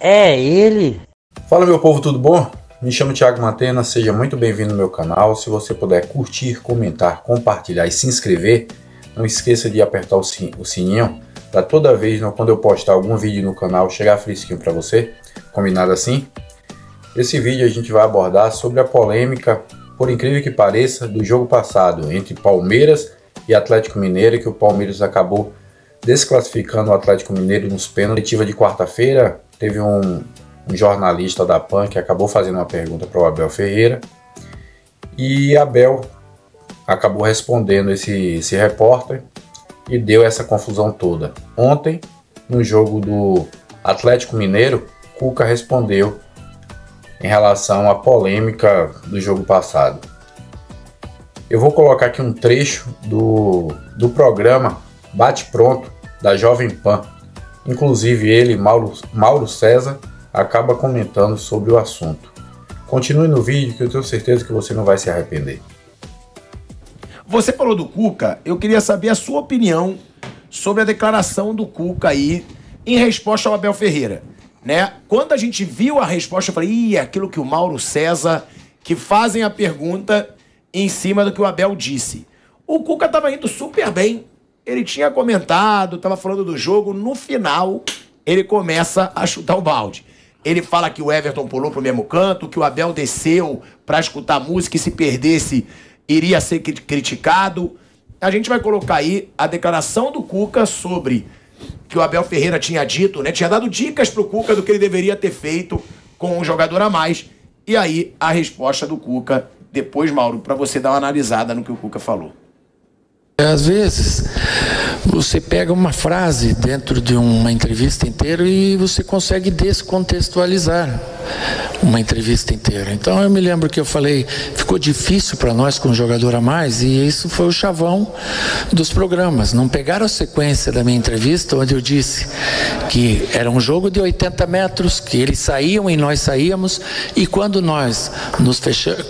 É ele? Fala, meu povo, tudo bom? Me chamo Thiago Matena, seja muito bem-vindo no meu canal. Se você puder curtir, comentar, compartilhar e se inscrever, não esqueça de apertar o sininho para toda vez quando eu postar algum vídeo no canal chegar fresquinho para você. Combinado assim? Esse vídeo a gente vai abordar sobre a polêmica, por incrível que pareça, do jogo passado entre Palmeiras e Atlético Mineiro, que o Palmeiras acabou desclassificando o Atlético Mineiro nos pênaltis. Na coletiva de quarta-feira, teve um jornalista da PAN que acabou fazendo uma pergunta para o Abel Ferreira e Abel acabou respondendo esse repórter e deu essa confusão toda. Ontem, no jogo do Atlético Mineiro, Cuca respondeu em relação à polêmica do jogo passado. Eu vou colocar aqui um trecho do programa Bate Pronto da Jovem Pan. Inclusive ele, Mauro César, acaba comentando sobre o assunto. Continue no vídeo que eu tenho certeza que você não vai se arrepender. Você falou do Cuca, eu queria saber a sua opinião sobre a declaração do Cuca aí em resposta ao Abel Ferreira, né? Quando a gente viu a resposta, eu falei, é aquilo que o Mauro César, que fazem a pergunta em cima do que o Abel disse. O Cuca estava indo super bem, ele tinha comentado, estava falando do jogo, no final ele começa a chutar o balde. Ele fala que o Everton pulou pro mesmo canto, que o Abel desceu para escutar música e se perdesse iria ser criticado. A gente vai colocar aí a declaração do Cuca sobre que o Abel Ferreira tinha dito, né? Tinha dado dicas pro Cuca do que ele deveria ter feito com um jogador a mais. E aí a resposta do Cuca, depois, Mauro, para você dar uma analisada no que o Cuca falou. Às vezes, você pega uma frase dentro de uma entrevista inteira e você consegue descontextualizar uma entrevista inteira. Então, eu me lembro que eu falei, ficou difícil para nós com um jogador a mais, e isso foi o chavão dos programas. Não pegaram a sequência da minha entrevista, onde eu disse que era um jogo de 80 metros, que eles saíam e nós saíamos, e quando nós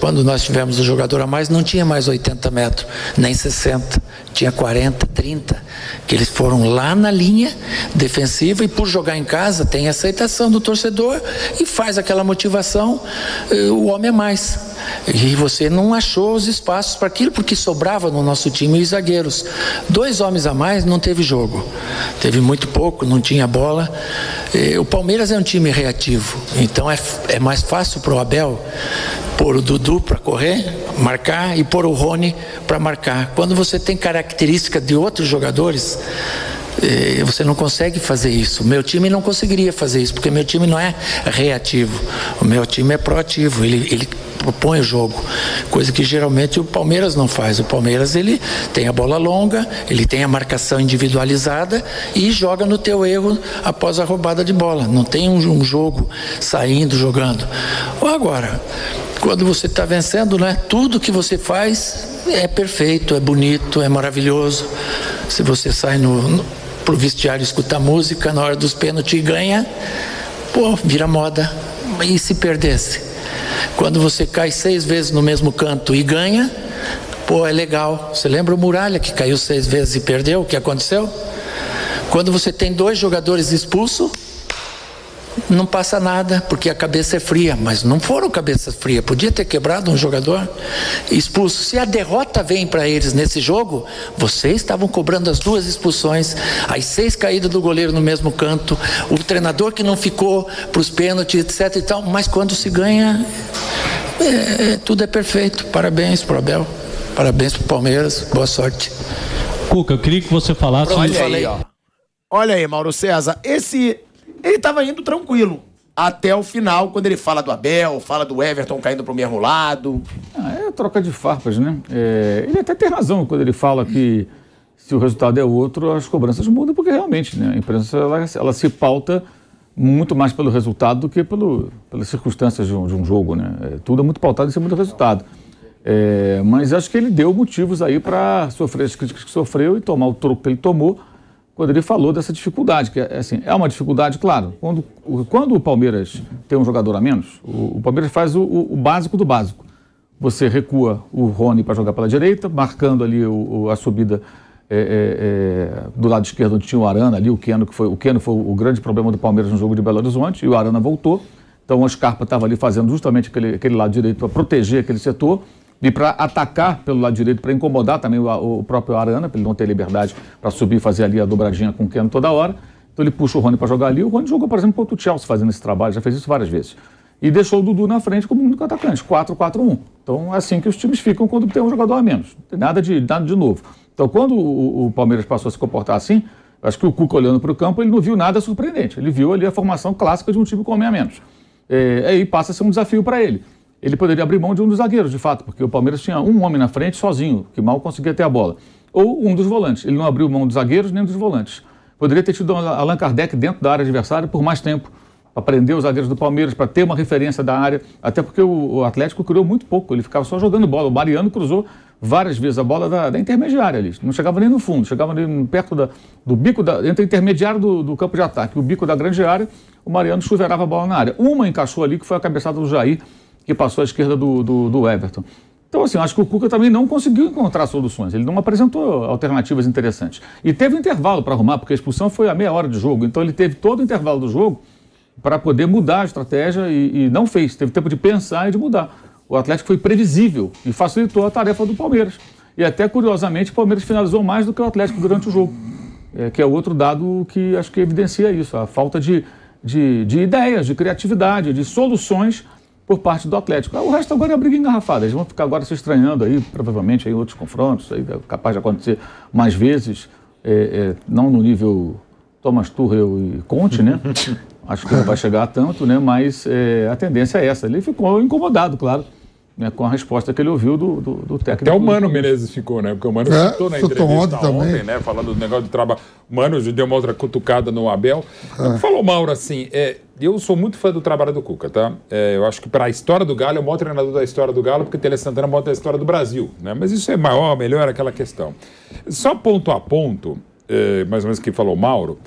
quando nós tivemos o jogador a mais, não tinha mais 80 metros, nem 60. Tinha 40, 30, que eles foram lá na linha defensiva e por jogar em casa tem aceitação do torcedor e faz aquela motivação, o homem é mais. E você não achou os espaços para aquilo porque sobrava no nosso time os zagueiros. 2 homens a mais não teve jogo, teve muito pouco, não tinha bola. O Palmeiras é um time reativo, então é mais fácil para o Abel pôr o Dudu para correr, marcar, e pôr o Rony para marcar. Quando você tem característica de outros jogadores, você não consegue fazer isso. O meu time não conseguiria fazer isso, porque meu time não é reativo. O meu time é proativo, ele propõe o jogo, coisa que geralmente o Palmeiras não faz. O Palmeiras, ele tem a bola longa, ele tem a marcação individualizada e joga no teu erro após a roubada de bola. Não tem um jogo saindo, jogando. Agora, quando você está vencendo, né, tudo que você faz é perfeito, é bonito, é maravilhoso. Se você sai pro vestiário escutar música na hora dos pênaltis e ganha, pô, vira moda. E se perdesse? Quando você cai 6 vezes no mesmo canto e ganha, pô, é legal. Você lembra o Muralha, que caiu 6 vezes e perdeu? O que aconteceu? Quando você tem 2 jogadores expulsos, não passa nada, porque a cabeça é fria. Mas não foram cabeças frias, podia ter quebrado um jogador expulso. Se a derrota vem para eles nesse jogo, vocês estavam cobrando as 2 expulsões, as 6 caídas do goleiro no mesmo canto, o treinador que não ficou para os pênaltis, etc e tal. Mas quando se ganha, tudo é perfeito. Parabéns pro Abel, parabéns pro Palmeiras, boa sorte. Cuca, eu queria que você falasse... Olha aí, Mauro César, ele estava indo tranquilo até o final, quando ele fala do Abel, fala do Everton caindo pro mesmo lado. É troca de farpas, né? Ele até tem razão quando ele fala que se o resultado é outro, as cobranças mudam, porque realmente, né, a imprensa ela se pauta muito mais pelo resultado do que pelas circunstâncias de um jogo, né? Tudo é muito pautado em cima do resultado. Mas acho que ele deu motivos aí para sofrer as críticas que sofreu e tomar o troco que ele tomou, quando ele falou dessa dificuldade, que assim, é uma dificuldade, claro. Quando o Palmeiras tem um jogador a menos, o Palmeiras faz o básico do básico. Você recua o Rony para jogar pela direita, marcando ali a subida do lado esquerdo onde tinha o Arana ali, o Keno foi o grande problema do Palmeiras no jogo de Belo Horizonte, e o Arana voltou. Então o Scarpa estava ali fazendo justamente aquele lado direito para proteger aquele setor e para atacar pelo lado direito, para incomodar também o próprio Arana, para ele não ter liberdade para subir e fazer ali a dobradinha com o Keno toda hora. Então ele puxa o Rony para jogar ali. O Rony jogou, por exemplo, contra o Chelsea fazendo esse trabalho, já fez isso várias vezes. E deixou o Dudu na frente como único atacante, 4-4-1. Então é assim que os times ficam quando tem um jogador a menos. Não tem nada de novo. Então quando o Palmeiras passou a se comportar assim, acho que o Cuca olhando para o campo, ele não viu nada surpreendente. Ele viu ali a formação clássica de um time com homem a menos. Aí passa a ser um desafio para ele. Ele poderia abrir mão de um dos zagueiros, de fato, porque o Palmeiras tinha um homem na frente sozinho, que mal conseguia ter a bola. Ou um dos volantes. Ele não abriu mão dos zagueiros nem dos volantes. Poderia ter tido Allan Kardec dentro da área adversária por mais tempo, para prender os zagueiros do Palmeiras, para ter uma referência da área, até porque o Atlético criou muito pouco, ele ficava só jogando bola. O Mariano cruzou várias vezes a bola da intermediária ali, não chegava nem no fundo, chegava ali perto do bico, entre o intermediário do campo de ataque, o bico da grande área, o Mariano chuveirava a bola na área. Uma encaixou ali, que foi a cabeçada do Jair, que passou à esquerda do Everton. Então, assim, eu acho que o Cuca também não conseguiu encontrar soluções, ele não apresentou alternativas interessantes. E teve um intervalo para arrumar, porque a expulsão foi a meia hora de jogo, então ele teve todo o intervalo do jogo para poder mudar a estratégia e não fez, teve tempo de pensar e de mudar. O Atlético foi previsível e facilitou a tarefa do Palmeiras. E até, curiosamente, o Palmeiras finalizou mais do que o Atlético durante o jogo, que é outro dado que acho que evidencia isso, a falta de ideias, de criatividade, de soluções por parte do Atlético. O resto agora é a briga engarrafada. Eles vão ficar agora se estranhando aí, provavelmente, em outros confrontos, aí é capaz de acontecer mais vezes, não no nível Thomas Tuchel e Conte, né? Acho que não vai chegar a tanto, né? Mas a tendência é essa. Ele ficou incomodado, claro, né? Com a resposta que ele ouviu do técnico. Até o Mano Menezes ficou, né? Porque o Mano citou na entrevista ontem, né? Falando do negócio de trabalho. O Mano deu uma outra cutucada no Abel. Falou, Mauro, assim, eu sou muito fã do trabalho do Cuca, tá? Eu acho que para a história do Galo, é o maior treinador da história do Galo, porque Tele Santana mostra a história do Brasil, né? Mas isso é maior, melhor, aquela questão. Só ponto a ponto, mais ou menos que falou o Mauro,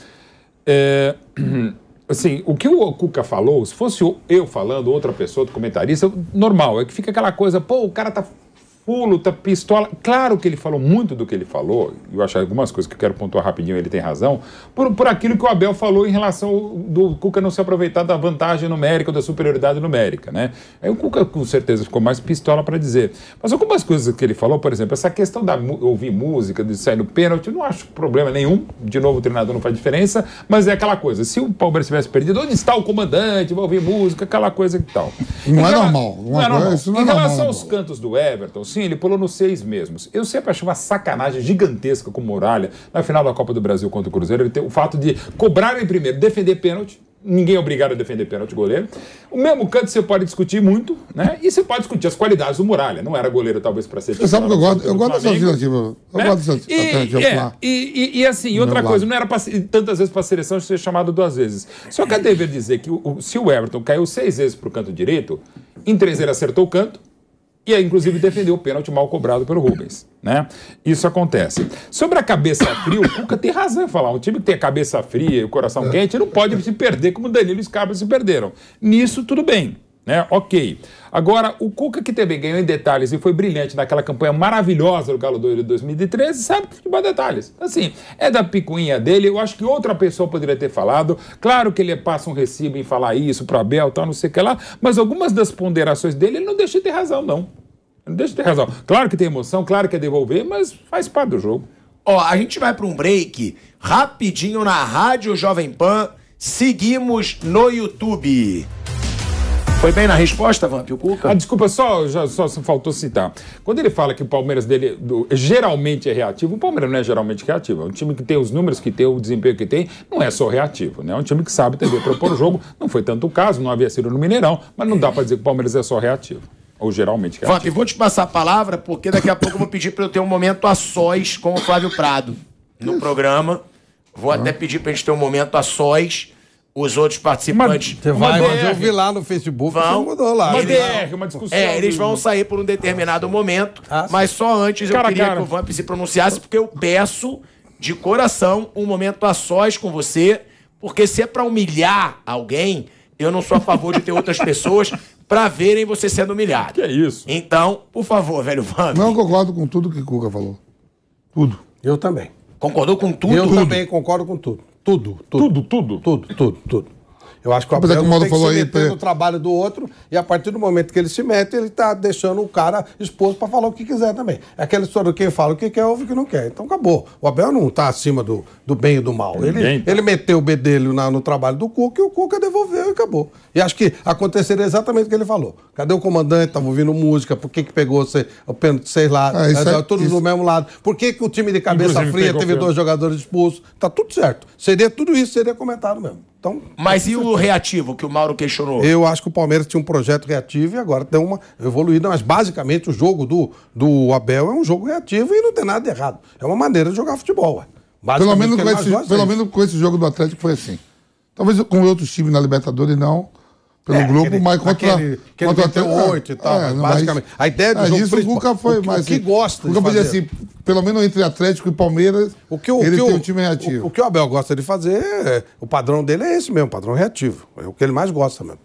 assim, o que o Cuca falou, se fosse eu falando, outra pessoa, outro comentarista, normal, é que fica aquela coisa, pô, o cara tá fulo, tá pistola. Claro que ele falou muito do que ele falou, eu acho algumas coisas que eu quero pontuar rapidinho, ele tem razão, por aquilo que o Abel falou em relação do Cuca não se aproveitar da vantagem numérica, da superioridade numérica, né? Aí o Cuca com certeza ficou mais pistola para dizer. Mas algumas coisas que ele falou, por exemplo, essa questão da ouvir música, de sair no pênalti, eu não acho problema nenhum, de novo o treinador não faz diferença, mas é aquela coisa, se o Palmeiras tivesse perdido, onde está o comandante, vai ouvir música, aquela coisa e tal. Não é normal. Não é normal. Em relação aos cantos do Everton, sim, ele pulou nos 6 mesmos. Eu sempre achei uma sacanagem gigantesca com o Muralha, na final da Copa do Brasil contra o Cruzeiro, ele tem o fato de cobrarem primeiro, defender pênalti, ninguém é obrigado a defender pênalti goleiro. O mesmo canto você pode discutir muito, né? E você pode discutir as qualidades do Muralha. Não era goleiro, talvez, para ser... Você sabe que eu gosto dessa alternativa. Eu gosto dessa alternativa. E assim, outra coisa, não era tantas vezes para a seleção ser chamado 2 vezes. Só que é dever dizer que se o Everton caiu 6 vezes para o canto direito, em 3 ele acertou o canto, e aí, inclusive, defendeu o pênalti mal cobrado pelo Rubens, né? Isso acontece. Sobre a cabeça fria, o Cuca tem razão em falar. Um time que tem a cabeça fria e o coração quente não pode se perder como o Danilo e o Scarpa se perderam. Nisso, tudo bem, né? Ok. Agora, o Cuca, que também ganhou em detalhes e foi brilhante naquela campanha maravilhosa do Galo Doido de 2013, sabe futebol detalhes. Assim, é da picuinha dele. Eu acho que outra pessoa poderia ter falado. Claro que ele passa um recibo em falar isso pro Abel, tal, não sei o que lá, mas algumas das ponderações dele, ele não deixa de ter razão, não. Não deixa de ter razão. Claro que tem emoção, claro que é devolver, mas faz parte do jogo. Ó, a gente vai para um break rapidinho na Rádio Jovem Pan. Seguimos no YouTube. Foi bem na resposta, Vamp, o Cuca? Desculpa, só faltou citar. Quando ele fala que o Palmeiras dele geralmente é reativo, o Palmeiras não é geralmente reativo. É um time que tem os números que tem, o desempenho que tem, não é só reativo, né? É um time que sabe também propor o jogo. Não foi tanto o caso, não havia sido no Mineirão, mas não dá para dizer que o Palmeiras é só reativo. Ou geralmente reativo. Vamp, vou te passar a palavra, porque daqui a pouco eu vou pedir para eu ter um momento a sós com o Flávio Prado no programa. Vou até pedir para a gente ter um momento a sós. Os outros participantes... Você vai, mas eu vi lá no Facebook, você mudou lá. Uma discussão. Eles vão sair por um determinado momento, mas só antes eu queria que o Vamp se pronunciasse, porque eu peço de coração um momento a sós com você, porque se é pra humilhar alguém, eu não sou a favor de ter outras pessoas pra verem você sendo humilhado. Que é isso? Então, por favor, velho Vamp. Não concordo com tudo que o Cuca falou. Tudo. Eu também. Concordou com tudo? Eu também concordo com tudo. Tudo. Eu acho que o Apesar Abel que o não Mauro tem que se falou aí, meter no trabalho do outro, e a partir do momento que ele se mete, ele tá deixando o cara exposto para falar o que quiser também. É aquela história do quem fala o que quer, ouve o que não quer. Então acabou. O Abel não tá acima do bem e do mal. Ele meteu o bedelho no trabalho do Cuca e o Cuca devolveu e acabou. E acho que aconteceria exatamente o que ele falou. Cadê o comandante? Tava ouvindo música, por que pegou o pênalti, sei lá, todos do mesmo lado? Por que o time de cabeça Inclusive, fria teve 2 jogadores expulsos? Tá tudo certo. Tudo isso seria comentado mesmo. Então, mas e o reativo que o Mauro questionou? Eu acho que o Palmeiras tinha um projeto reativo e agora deu uma evoluída, mas basicamente o jogo do Abel é um jogo reativo e não tem nada de errado. É uma maneira de jogar futebol. Ué. Pelo menos com esse jogo do Atlético foi assim. Talvez com outros times na Libertadores não, pelo grupo, mas contra o Atlético 8 e tal, basicamente. A ideia do jogo isso o Cuca foi mais. O que gosta de fazer. Assim, pelo menos entre Atlético e Palmeiras, ele tem um time reativo. O que o Abel gosta de fazer, o padrão dele é esse mesmo, padrão reativo. É o que ele mais gosta mesmo.